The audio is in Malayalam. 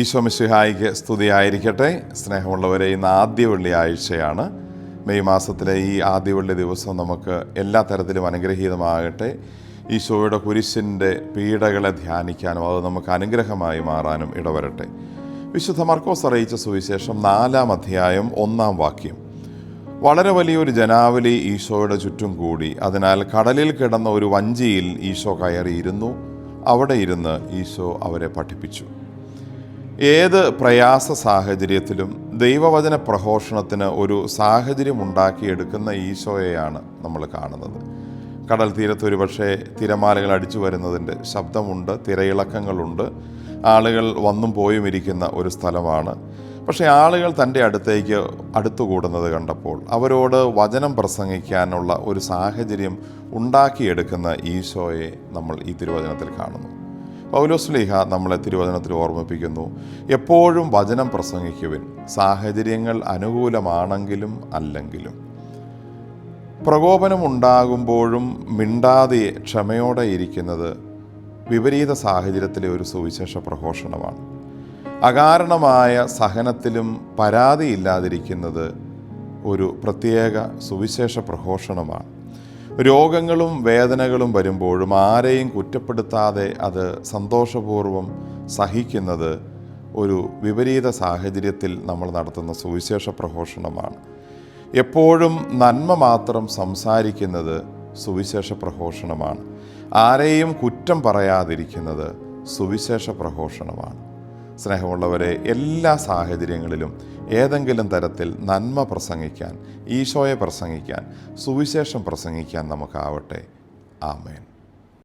ഈശോ മിശിഹായിക്ക് സ്തുതിയായിരിക്കട്ടെ. സ്നേഹമുള്ളവരെ, ഇന്ന് ആദ്യ വെള്ളിയാഴ്ചയാണ്. മെയ് മാസത്തിലെ ഈ ആദ്യ വെള്ളി ദിവസം നമുക്ക് എല്ലാ തരത്തിലും അനുഗ്രഹീതമാകട്ടെ. ഈശോയുടെ കുരിശിൻ്റെ പീഡകളെ ധ്യാനിക്കാനും അത് നമുക്ക് അനുഗ്രഹമായി മാറാനും ഇടവരട്ടെ. വിശുദ്ധ മർക്കോസ് അറിയിച്ച സുവിശേഷം 4-ാം അധ്യായം 1-ാം വാക്യം. വളരെ വലിയൊരു ജനാവലി ഈശോയുടെ ചുറ്റും കൂടി. അതിനാൽ കടലിൽ കിടന്ന ഒരു വഞ്ചിയിൽ ഈശോ കയറിയിരുന്നു. അവിടെ ഇരുന്ന് ഈശോ അവരെ പഠിപ്പിച്ചു. ഏത് പ്രയാസ സാഹചര്യത്തിലും ദൈവവചന പ്രഘോഷണത്തിന് ഒരു സാഹചര്യം ഉണ്ടാക്കിയെടുക്കുന്ന ഈശോയെയാണ് നമ്മൾ കാണുന്നത്. കടൽ തീരത്ത് ഒരുപക്ഷെ തിരമാലകൾ അടിച്ചു വരുന്നതിൻ്റെ ശബ്ദമുണ്ട്, തിരയിളക്കങ്ങളുണ്ട്, ആളുകൾ വന്നും പോയും ഇരിക്കുന്ന ഒരു സ്ഥലമാണ്. പക്ഷേ ആളുകൾ തൻ്റെ അടുത്തേക്ക് അടുത്തുകൂടുന്നത് കണ്ടപ്പോൾ അവരോട് വചനം പ്രസംഗിക്കാനുള്ള ഒരു സാഹചര്യം ഉണ്ടാക്കിയെടുക്കുന്ന ഈശോയെ നമ്മൾ ഈ തിരുവചനത്തിൽ കാണുന്നു. പൗലോസ്ലീഹ നമ്മളെ തിരുവചനത്തിൽ ഓർമ്മിപ്പിക്കുന്നു, എപ്പോഴും വചനം പ്രസംഗിക്കുവിൻ, സാഹചര്യങ്ങൾ അനുകൂലമാണെങ്കിലും അല്ലെങ്കിലും. പ്രകോപനമുണ്ടാകുമ്പോഴും മിണ്ടാതെ ക്ഷമയോടെ ഇരിക്കുന്നത് വിപരീത സാഹചര്യത്തിലെ ഒരു സുവിശേഷ പ്രഘോഷണമാണ്. അകാരണമായ സഹനത്തിലും പരാതിയില്ലാതിരിക്കുന്നത് ഒരു പ്രത്യേക സുവിശേഷ പ്രഘോഷണമാണ്. രോഗങ്ങളും വേദനകളും വരുമ്പോഴും ആരെയും കുറ്റപ്പെടുത്താതെ അത് സന്തോഷപൂർവ്വം സഹിക്കുന്നത് ഒരു വിപരീത സാഹചര്യത്തിൽ നമ്മൾ നടത്തുന്ന സുവിശേഷ പ്രഘോഷണമാണ്. എപ്പോഴും നന്മ മാത്രം സംസാരിക്കുന്നത് സുവിശേഷ പ്രഘോഷണമാണ്. ആരെയും കുറ്റം പറയാതിരിക്കുന്നത് സുവിശേഷ പ്രഘോഷണമാണ്. സ്നേഹമുള്ളവരെ, എല്ലാ സാഹചര്യങ്ങളിലും ഏതെങ്കിലും തരത്തിൽ നന്മ പ്രസംഗിക്കാൻ, ഈശോയെ പ്രസംഗിക്കാൻ, സുവിശേഷം പ്രസംഗിക്കാൻ നമുക്കാവട്ടെ. ആമേൻ.